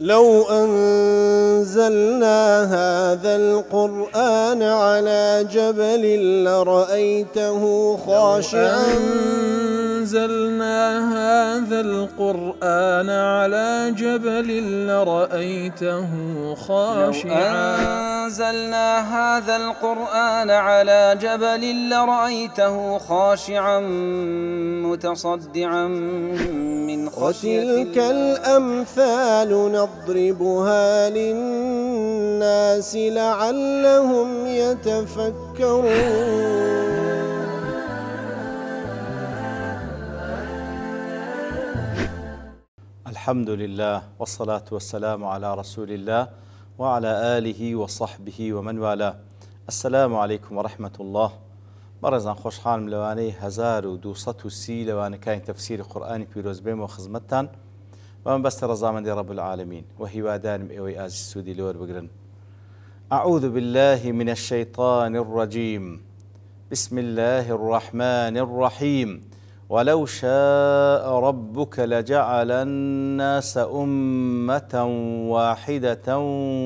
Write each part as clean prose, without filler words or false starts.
لو أنزلنا هذا القرآن على جبل لرأيته خاشعا أنزلنا هذا القرآن على جبل لرأيته خاشعا أنزلنا هذا القرآن على جبل لرأيته خاشعا متصدعا من خشية وتلك الأمثال نضربها للناس لعلهم يتفكرون. الحمد لله والصلاة والسلام على رسول الله وعلى آله وصحبه ومن والاه. السلام عليكم ورحمة الله. بەڕێزان خۆشحاڵم لەوانەی 1230 لەوانە کاین تەفسیری قورئانی پیرۆز بێم و خزمەتتان بەم بەستە ڕەزامەندی رب العالمین و هیوادارم ئێوەی ئازیز سوودی لێوە بگرن. أعوذ بالله من الشيطان الرجيم. بسم الله الرحمن الرحيم. ولو شاء ربك لجعل الناس أمة واحدة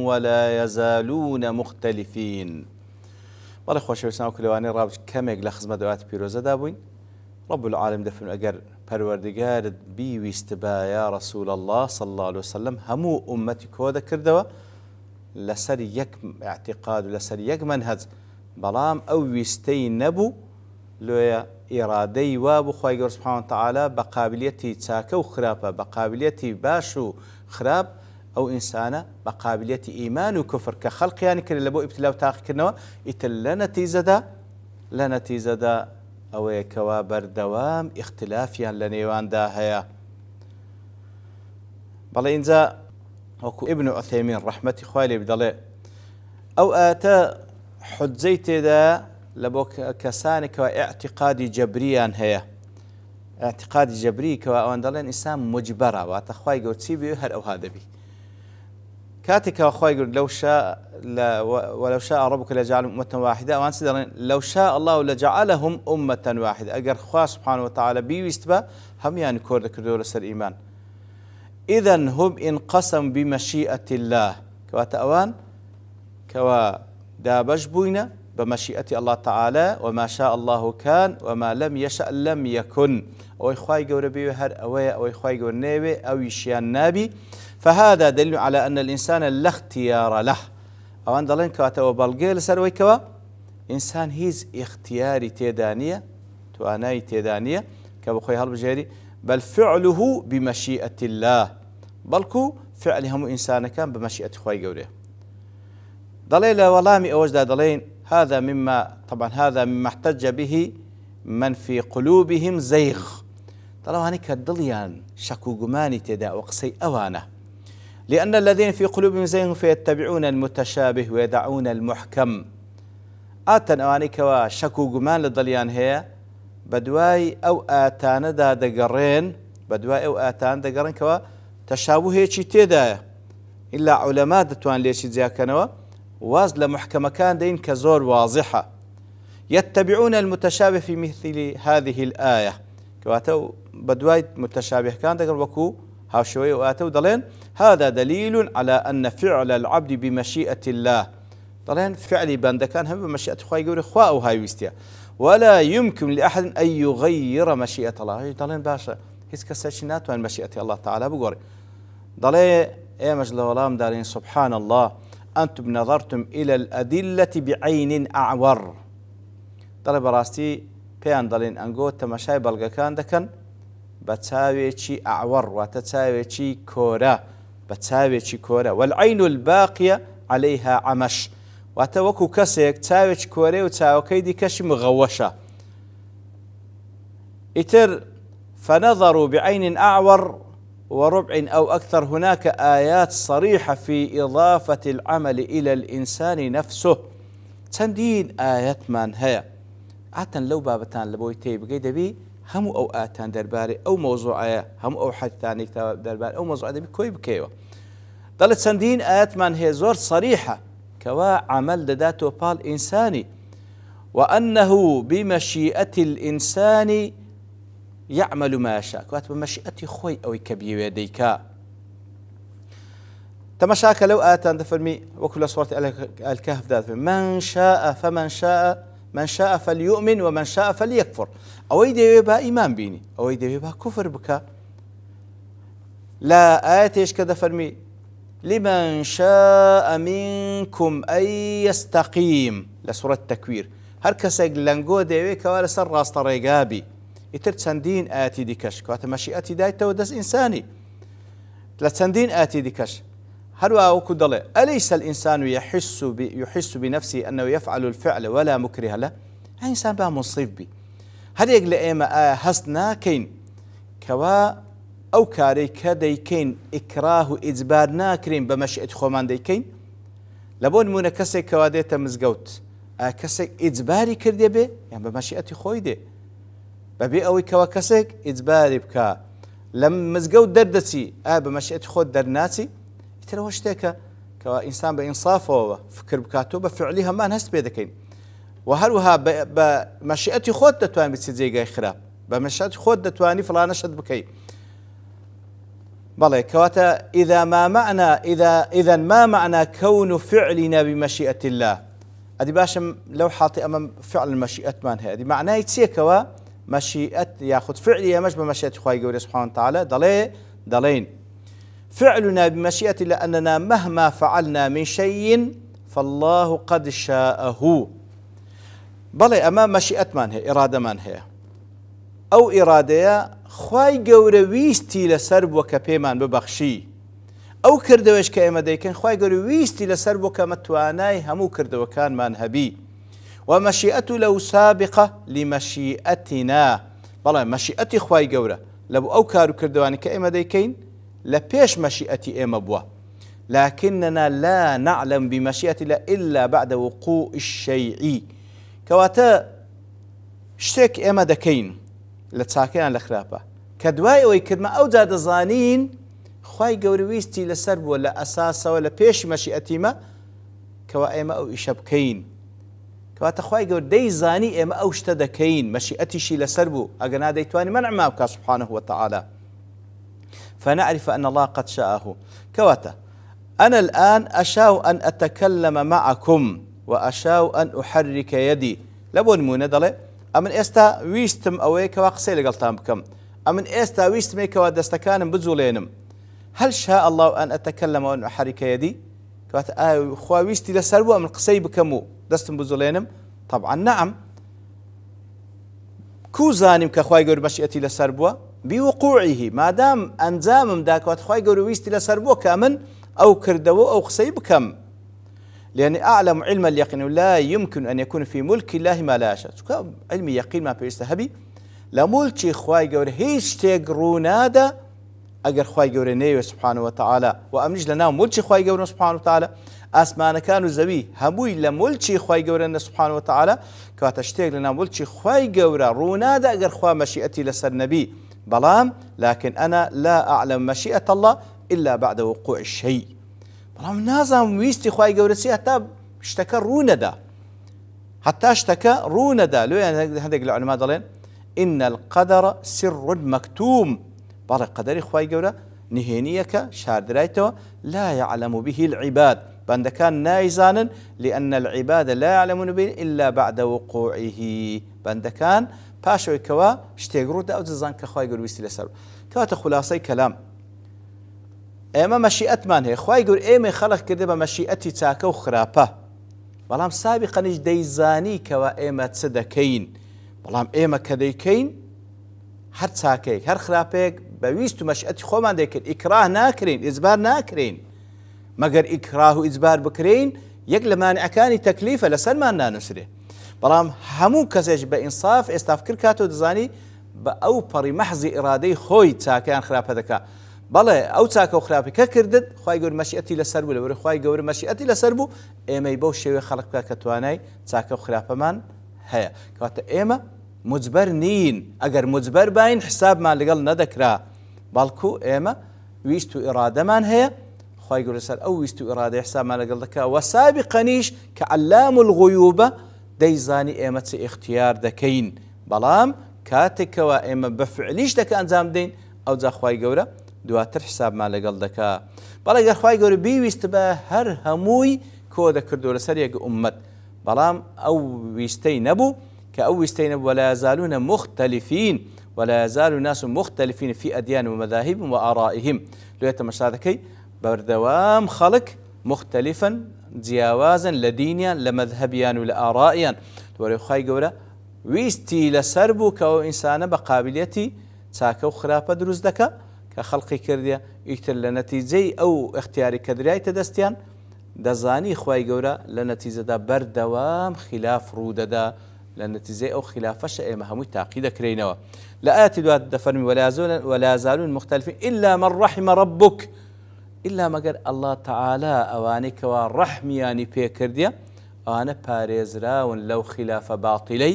ولا يزالون مختلفين. بەڵێ خۆشەویستان و کلێوانەی ڕابچ کەمێک لە خزمەت دەوات پیرۆزەدا بووین. رب العالم دەفرمێ ئەگەر پەروەردگارت بیویست بە یا رسول الله صلى الله عليه وسلم هەموو ئومەتی کۆ دەکردەوە لەسەر یەک اعتقاد و لەسەر یەک منهج، بەڵام ئەو ویستەی نەبوو لۆیە ئیرادەی وابوو خوای گەورە سوبحانه وتعالى بە قابلیەتی چاکە و خراپە، بە قابلیەتی باش و خراپ ئەو ئینسانە بە قابلیەتی ئیمان و کوفر کە خەڵقیانی کرد لە بۆ ئیبتلا و تاقیکردنەوە ئیتر لە نەتیجەدا ئەوەیە کەوا بەردەوام ئیختلافیان لە نێواندا هەیە. بەڵێ ئینجا وەکو ئیبن عوثەیمین ڕەحمەتی خوای لێ دەڵێ ئەو ئاتە حجەی تێدایە لە بۆ کەسانێکەوە ئیعتیقادی جەبریان هەیە، ئیعتیقادی جەبری کەوا ئەوان دەڵێن ئینسان موجبەرە، واتە خوای گەورە چی بێ هەر ئەوها دەبی. كاتك خوي يقول ولو شاء ربك لجعلهم أمة واحدة، وأنت لو شاء الله لجعلهم أمة واحدة. أجر خواه سبحانه وتعالى بيستبا هم يعني كور ذكر سر إيمان. إذن هم انقسم بمشيئة الله كوات أوان كوا دابج بوينا بمشيئة الله تعالى، وما شاء الله كان وما لم يشأ لم يكن. أو إخوائي قول بيو هر أو إخوائي قول نيبي أو يشيان نابي. فهذا دليل على أن الإنسان لا اختيار له. أو أن دلين كواتو بلغيل سروي كوا إنسان هيز اختياري تيدانية تواناي تيدانية كبخوي هالبجيري، بل فعله بمشيئة الله، بلكو فعلهم إنسان كان بمشيئة خوي قوله. دليل ولامي أوجد دلين هذا مما احتج به من في قلوبهم زيغ. طلعوا هنيك الدليان شكو قماني تدا وقسي أوانه، لأن الذين في قلوبهم زيغ فيتبعون المتشابه ويدعون المحكم. آتن أوانيك وشكو قمان للدليان هي بدواي أو آتان دا دقرين، بدواي أو آتان دقرين كوا تشابه شي تدا إلا علماء دتوان ليش زياكنوا واز لمحكمة كان دين كزور واضحة. يتبعون المتشابه في مثل هذه الآية كواتو بدواي متشابه كان دقر وكو هاو شوي وآتو دلين هذا دليل على أن فعل العبد بمشيئة الله. دلين فعلي بند كان هم بمشيئة خواهي يقول خواء وهاي ويستيا، ولا يمكن لأحد أن يغير مشيئة الله. دلين باشا هيس كساشنات وان مشيئة الله تعالى بقوري دلين ايه مجل ولام دارين سبحان الله أنتم نظرتم إلى الأدلة بعين أعور. دلين براستي بيان دلين أنقو تمشاي بلغا كان دكن بتساويشي أعور وتتساويشي كورا، بتساويشي كورا، والعين الباقية عليها عمش. وتوكو كسيك تساويش كوري وتساوكي دي كش مغوشة. إتر فنظروا بعين أعور وربع أو أكثر. هناك آيات صريحة في إضافة العمل إلى الإنسان نفسه. تندين آيات من هي عتن لو بابتان لبويتي بقيد بي همو أو آتان درباري أو موضوعية همو أو حد ثاني درباري أو موضوع دبي كوي بكيوه. ضلت سندين آيات من هي زور صريحة كوا عمل داتو بال إنساني، وأنه بمشيئة الإنسان يعمل ما يشاء. كوات بمشيئة خوي أو كبير يديك. تماشاك لو آتان دفرمي وكل سورة الكهف ذات من شاء فمن شاء من شاء فليؤمن ومن شاء فليكفر أو يدي با إيمان بيني أو يدي با كفر بك لا آياتيش كذا فرمي لمن شاء منكم أن يستقيم لسورة التكوير هر کەسێک لەنگۆ دەوێت کەوا لەسەر ڕاستەڕێگابی ئیتر چەندین ئاەتی دیکەش کەواتە مەشیئەتی دایتەوە دەست ئینسانی لە چەندین ئاەتی دیکەش هەروە وەکو دەڵێ ئەلەیسە الئینسان يحس بنفسه أنه يفعل الفعل ولا مكره له ئینسان با منصف بی هەرێک لە ئێمە ئایا هەست ناکەین کەوا ئەو کارەی کە دەیکەین ئیکراه و ئیجبار ناکرین بە مەشیئەتی خۆمان دەیکەین لە بۆ نمونە کەسێک کەوا دێتە مزگەوت کەسێک ئیجباری کردێ بێ یان بە مەشیئەتی خۆی دێ بەبێ ئەوەی کەوا کەسێک ئیجباری بکە لە مزگەوت دەردەچی ئایا بە مەشیئەتی خۆت دەرناچی ئیترەوە شتێکە کەوا ئینسان بە ئینصافەوە فکر بکاتەوە بە فعلی هەمان هەست پێ دەکەین و هەروەها بە مەشیئەتی خۆت دەتوانیت بچیت جێگای خراپ بە مەشیئەتی خۆت دەتوانی فڵانە شت بکەیت بەڵێ کەواتە إذا ما معنى كون فعلنا بمشيئة الله ئەدی باشم لەو حاڵی ئەمە فعل مەشیئەتمان هەیە ئەدی معنای چیەکەوە مەشیئەت یاخود فعلی ئەمەش بە مەشیئەتی خوای گەورەی سبحانه وتعالى دەڵێن فعلنا بمشيئة الله أننا مهما فعلنا من شيء فالله قد شاءه بەڵێ ئەمە مەشیئەتمان هەیە ئیرادەمان هەیە ئەو ئیرادەیە خوای گەورە ویستی لەسەر بووە کە پێمان ببەخشی ئەو کردەوەش کە ئێمە دەیکەین خوای گەورە ویستی لەسەر بووە کە مەتوانای هەموو کردەوەکانمان هەبی ومەشیئەت لەو سابقە لمەشیئەتنا بەڵێ مەشیئەتی خوای گەورە لە بۆ ئەو کار و کردوانی کە ئێمە دەیکەین لە پێش مەشیئەتی ئێمە بووە لكننا لا نعلم بمشيئة الله إلا بعد وقوع الشيء کەواتە شتێک ئێمە دەکەین لە چاکەیان لە خراپە کە دوای ئەوەی کردمە ئەو جا دەزانین خوای گەورە ویستی لەسەر بووە لە ئەساسەوە لە پێشی مەشیئەتیمە کەوا ئێمە ئەو ئیشە بکەین کەواتە خوای گەورە دەیزانی ئێمە ئەو شتە دەکەین مەشیئەتیشی لەسەر بوو ئەگەر نادەیتوانی مەنعما بکات سبحانه وتعالى فنعرف أن الله قد شاءه كواتا أنا الآن أشاء أن أتكلم معكم وأشاء أن أحرك يدي لبون مو ندلي أمن إستا ويستم أويك وقسي لقلتان بكم أمن إستا ويستميك ودستكان بزولينم هل شاء الله أن أتكلم وأن أحرك يدي كواتا خوا ويستي لسربو أمن قسي بكمو دستم بزولينم طبعا نعم كو زانم كخواي قول مشيئتي لسربو بوقوعه ما دام أنزامم داك واتخواي قول ويستي لسربو كامن أو كردو أو قسي بكم لأني أعلم علم اليقين لا يمكن أن يكون في ملك الله ما لا يشاء علم يقين ما بيستهبي لا ملكي خواي قول هيش تقرونادا أجر خواي قول نيو سبحانه وتعالى وأمنج لنا ملكي خواي قول سبحانه وتعالى أسمان كانوا زوي هموي لملكي خواي قول سبحانه وتعالى كاتشتاق لنا ملكي خواي قول رونادا أجر خوا مشيئتي لسر نبي بلام لكن أنا لا أعلم مشيئة الله إلا بعد وقوع الشيء بلام نازم ويستي خواي قورسي حتى اشتكى روندا حتى اشتكى روندا لو يعني هذيك العلماء ضلين إن القدر سر مكتوم بل قدر خواي قورا نهينيك شار درايته لا يعلم به العباد بند كان نايزانا لأن العباد لا يعلمون به إلا بعد وقوعه بند كان باشوي كوا اشتيقرو دا أو تزان كخواي قور ويستي لسر كواتا خلاصي كلام ئێمە مەشیئەتمان هەیە خوای گەورە ئێمە خەڵق کردێ بە مەشیئەتی چاکە و خراپە بەڵام سابقەنیش دەیزانی کەوا ئێمە چ دەکەین بەڵام ئێمە کە دەیکەین هەر چاکەیەک هەر خراپەیەک بەویست و مەشیئەتی خۆمان دەیکرد ئیکراه ناکرین ئیجبار ناکرین مەگەر ئیکراه و ئیجبار بکرین یەک لە مانعەکانی تەکلیفە لەسەرمان نانووسرێ بەڵام هەموو کەسێک بە ئینصاف ئێستا فکر کاتەوە دەزانی بە ئەو پەڕی مەحزی ئیرادەی خۆی چاکەیان خراپە دەکات بەڵێ ئەو چاکە و خراپی کە کردت خوای گەورە مەشیئەتی لەسەر بوو لەبەرەوەی خوای گەورە مەشیئەتی لەسەر بوو ئێمەی بەو شێوەیە خەڵق بکات کە توانای چاکە و خراپەمان هەیە کەواتە ئێمە مجبەر نین ئەگەر مجبەر باین حسابمان لەگەڵ نەدەکرا بەڵکو ئێمە ویست و ئیرادەمان هەیە خوای گەورە لەسەر ئەو ویست و ئیرادەی حسابمان لەگەڵ دەکا و سابقەنیش کە عەلام الغویوبە دەیزانی ئێمە چ ئیختیار دەکەین بەڵام کاتێکەوە ئێمە بە فعلی شتێک ئەنجام بدەین ئەو جا خوای گەورە دواتر حسابمان لەگەڵ دەکا. بەڵێ گەر خوای گەورە بیویست بە هەر هەمووی کۆ دەکردو لەسەر یەک ئومەت، بەڵام ئەو ویستەی نەبوو کە ئەو ویستەی نەبوو ولا يزالون مختلفين ولا يزال الناس مختلفين في أديان ومذاهب وآرائهم. لێ تەماشا دەکەی بەردەوام خەڵک مختلفا جیاوازن لە دینیان لە مەذهبیان و لە ئارائیان. وەرەی خوای گەورە ویستی لەسەر بوو کە ئەو ئینسانە بە قابلیەتی چاکە و خراپە دروست دەکە کە خەڵقی کردیە ئیتر لە نەتیجەی ئەو اختیاری کە درایتە دەستیان دەزانی خوای گەورە لە نەتیجەدا بەردەوام خلاف ڕوودەدا، لە نەتیجەی ئەو خلافەشە ئێمە هەمووی تاقی دەکرێنەوە. لە ئاەتی دوات دەفەرمی ولا يزالون مختلفين إلا من رحم ربك، إلا مەگەر الله تعالى ئەوانەی کەوا ڕەحمیانی پێکردیە ئەوانە پارێزراون لەو خلافە باطیلەی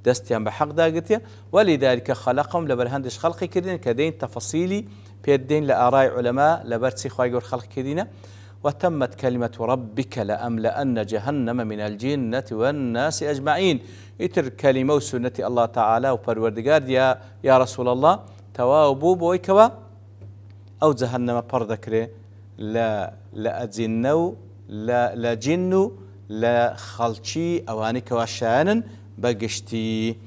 دەستیان بە حەق داگرتیە. ولذلك خەلەقهم لەبەر هەندێک خەڵقی کردین کە دەین تەفەسیلی پێدەین لە ئارای عولەما لەبەر چی خوای گەورە خەڵقی کردینە. وتمت كلمة ربك لأملأن جهنم من الجنة والناس أجمعين. إتر كلمة وسنة الله تعالى وبروردگار يا رسول الله تواو بوب ويكوا أو جهنم پردكري لا أجنو لا جنو لا خلشي أواني كواشانا بقشتي.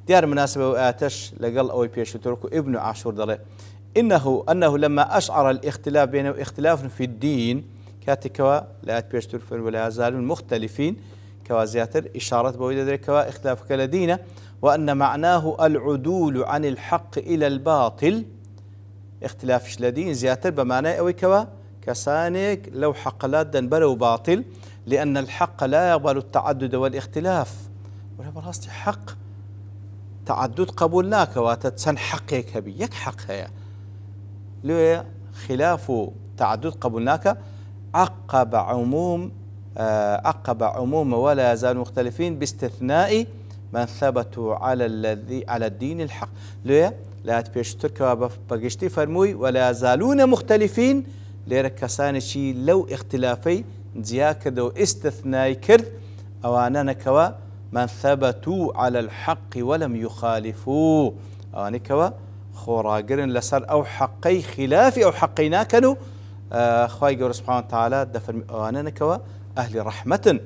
ديار مناسبة وآتش لقل أوي بيشتركو ابن عاشور دلي أنه لما أشعر الاختلاف بينه اختلاف في الدين كاتكوا لا بيشتر ولا يزالون مختلفين كوا زياتر إشارة بويدة كوا اختلاف كالدينة، وأن معناه العدول عن الحق إلى الباطل. اختلاف شلدين زياتر بمعنى أوي كوا كسانك لو حق لا دنبر وباطل، لأن الحق لا يقبل التعدد والاختلاف. ولا براستي حق تعدد قبولناك واتتسن حقك بي يك حق هي لو خلاف تعدد قبولناك عقب عموم ولا يزال مختلفين باستثناء من ثبتوا على الدين الحق. ليه لا تبيشتر كوا بقشتي فرموي ولا يزالون مختلفين ليرك كسان شي لو اختلافي جيا كدو استثناء كرد أوانا كوا من ثبتوا على الحق ولم يخالفوا أوانا كوا خوراقرن لسر أو حقي خلافي أو حقينا كانوا خواهي قول سبحانه وتعالى دفر أوانا كوا أهل رحمة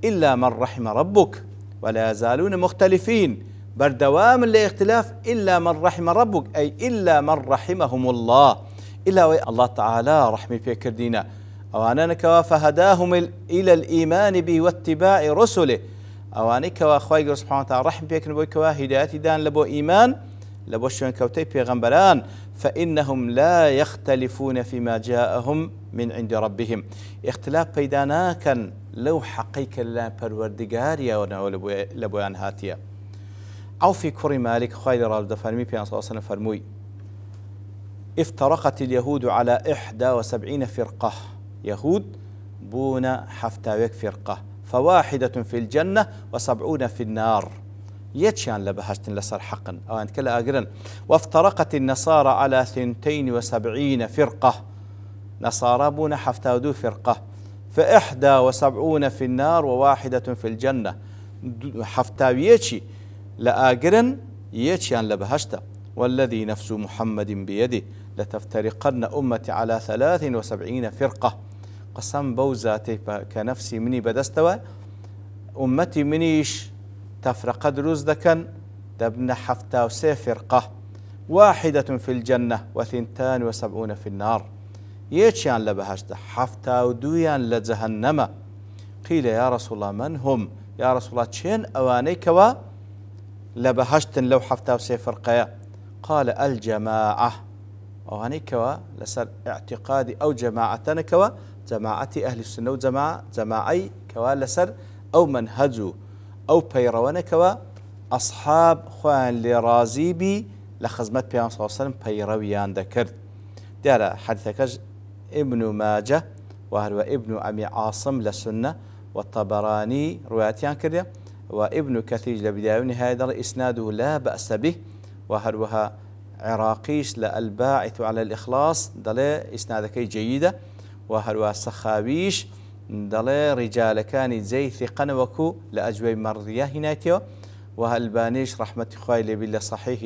إلا من رحم ربك ولا يزالون مختلفين بردوام الاختلاف إلا من رحم ربك أي إلا من رحمهم الله إلا الله تعالى رحمي بيكردينا أوانا كوا فهداهم إلى الإيمان به واتباع رسله أوانا كوا خواهي قول سبحانه وتعالى رحم بيكردين كوا هدايتي دان لبو إيمان لبو شوين كوتي بيغمبران فإنهم لا يختلفون فيما جاءهم من عند ربهم. اختلاف بيدانا كان لو حقيك الله پروردگاريا لبويان هاتيا. أو في كوري مالك خير رالد فرمي بيان صلى الله عليه وسلم فرموي افترقت اليهود على 71 فرقة. يهود بونا حفتاويك فرقة فواحدة في الجنة و70 في النار. يتشان لبهشتن لسر حقا أو أنت كلا أقرن. وافترقت النصارى على 72 فرقة. نصارى بونا حفتاودو فرقة ف71 في النار و1 في الجنة. حفتاويتشي لأقرن يتشان لبهشتا والذي نفس محمد بيده لتفترقن أمتي على 73 فرقة. قسم بوزاتي كنفسي مني بدستوى أمتي منيش تفرق دروز دكن دبن 73 فرقة 1 في الجنة و72 في النار. يتشان لبهشت 72 لجهنم. قيل يا رسول الله من هم؟ يا رسول الله تشين أواني كوا لبهشتن لو 73 فرقة؟ قال الجماعة. أواني كوا لسر اعتقادي أو جماعتنا كوا جماعتي أهل السنة جماعي كوا لسر أو منهجو أو بيروانكوا أصحاب خوان لرازيبي لخزمت بيان صلى الله عليه وسلم بيرويان ذكرت. دار حديثك ابن ماجه وهو ابن أبي عاصم للسنة والطبراني روايتيان كده وابن كثير لبداية ونهاية إسناده لا بأس به وهروها عراقيش للباعث على الإخلاص دلي إسنادك جيدة وهروها سخاويش دلي رجال كان زي ثقن وكو لأجوي مرية هنايتيو وهالبانيش رحمة خوالي بالله صحيح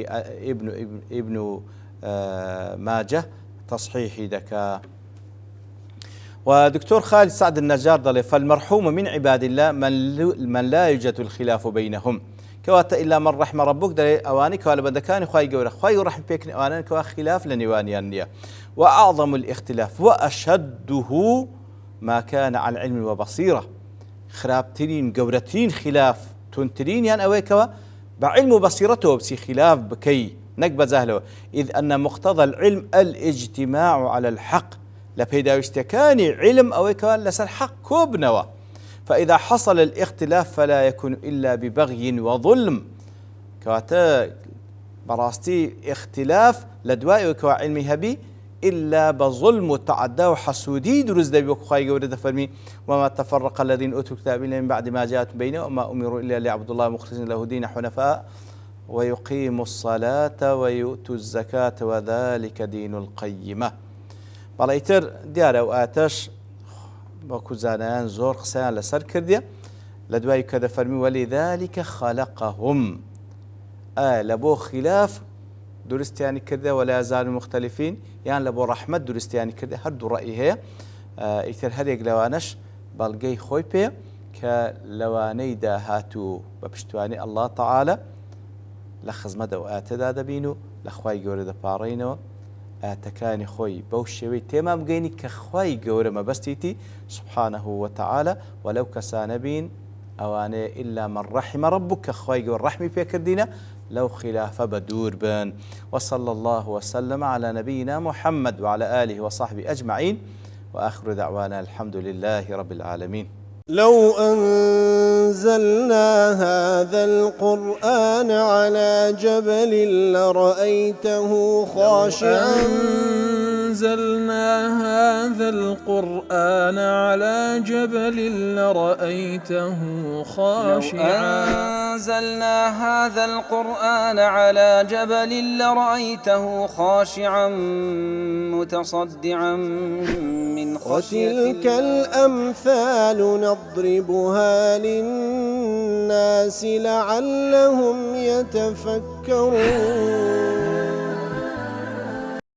ابن ماجه تصحيحي دكا. ودكتور خالد سعد النجار ضل فالمرحوم من عباد الله من لا يوجد الخلاف بينهم كواتا إلا من رحم ربك دلي أواني كوالا بدكاني خواهي قورا خواهي رحم بيكن أواني كوا خلاف لنواني النية. وأعظم الاختلاف وأشده ما كان على العلم وبصيرة خرابترين قورتين خلاف تنترين يعني أويكوا بعلم وبصيرته بسي خلاف بكي نقبة زهله إذ أن مقتضى العلم الاجتماع على الحق لبيدا يشتكاني علم أويكوا لسر حق كوبنوا فإذا حصل الاختلاف فلا يكون إلا ببغي وظلم كواتا براستي اختلاف لدواء وكوا علمي هبي إلا بظلم وتعدى وحسودي درز دبي وخاي جورد فرمي وما تفرق الذين أوتوا الكتاب من بعد ما جاءت بينهم وما أمروا إلا ليعبدوا الله مخلصين له دين حنفاء ويقيموا الصلاة ويؤتوا الزكاة وذلك دين القيمة. بەڵێتر دیارە و ئاتەش بەکو زانایان زۆر قسەیان لەسەر کردیە لە دوای کە دەفەرمی وەلذلك خەلقەهم لە بۆ خلاف دروستیانی کردێ ولا يزالوا مختلفين یان لە بۆ ڕەحمەت دروستیانی کردێ هەردوو ڕەئی هەیە ئیتر هەرێک لەوانەش بەڵگەی خۆی پێ کە لەوانەی داهاتوو بە پشتوانی ئەڵڵا تەعالە لە خزمەت ئەو ئاتەدا دەبین و لە خوای گەورە دەپاڕێینەوە ئاتەکانی خۆی بەو شێوەی تێمام بگەینی کە خوای گەورە مەبەستیتی سبحانه وتعالى وەلەو کەسانە بین ئەوانەیە إلا من رحم ربك کە خوای گەورە ڕەحمی پێکردینە لو خلافة بدور بن. وصلى الله وسلم على نبينا محمد وعلى آله وصحبه أجمعين وآخر دعوانا الحمد لله رب العالمين. لو أنزلنا هذا القرآن على جبل لرأيته خاشعا أنزلنا هذا القرآن على جبل لرأيته خاشعا أنزلنا هذا القرآن على جبل لرأيته خاشعا متصدعا من خشية وتلك الأمثال نضربها للناس لعلهم يتفكرون.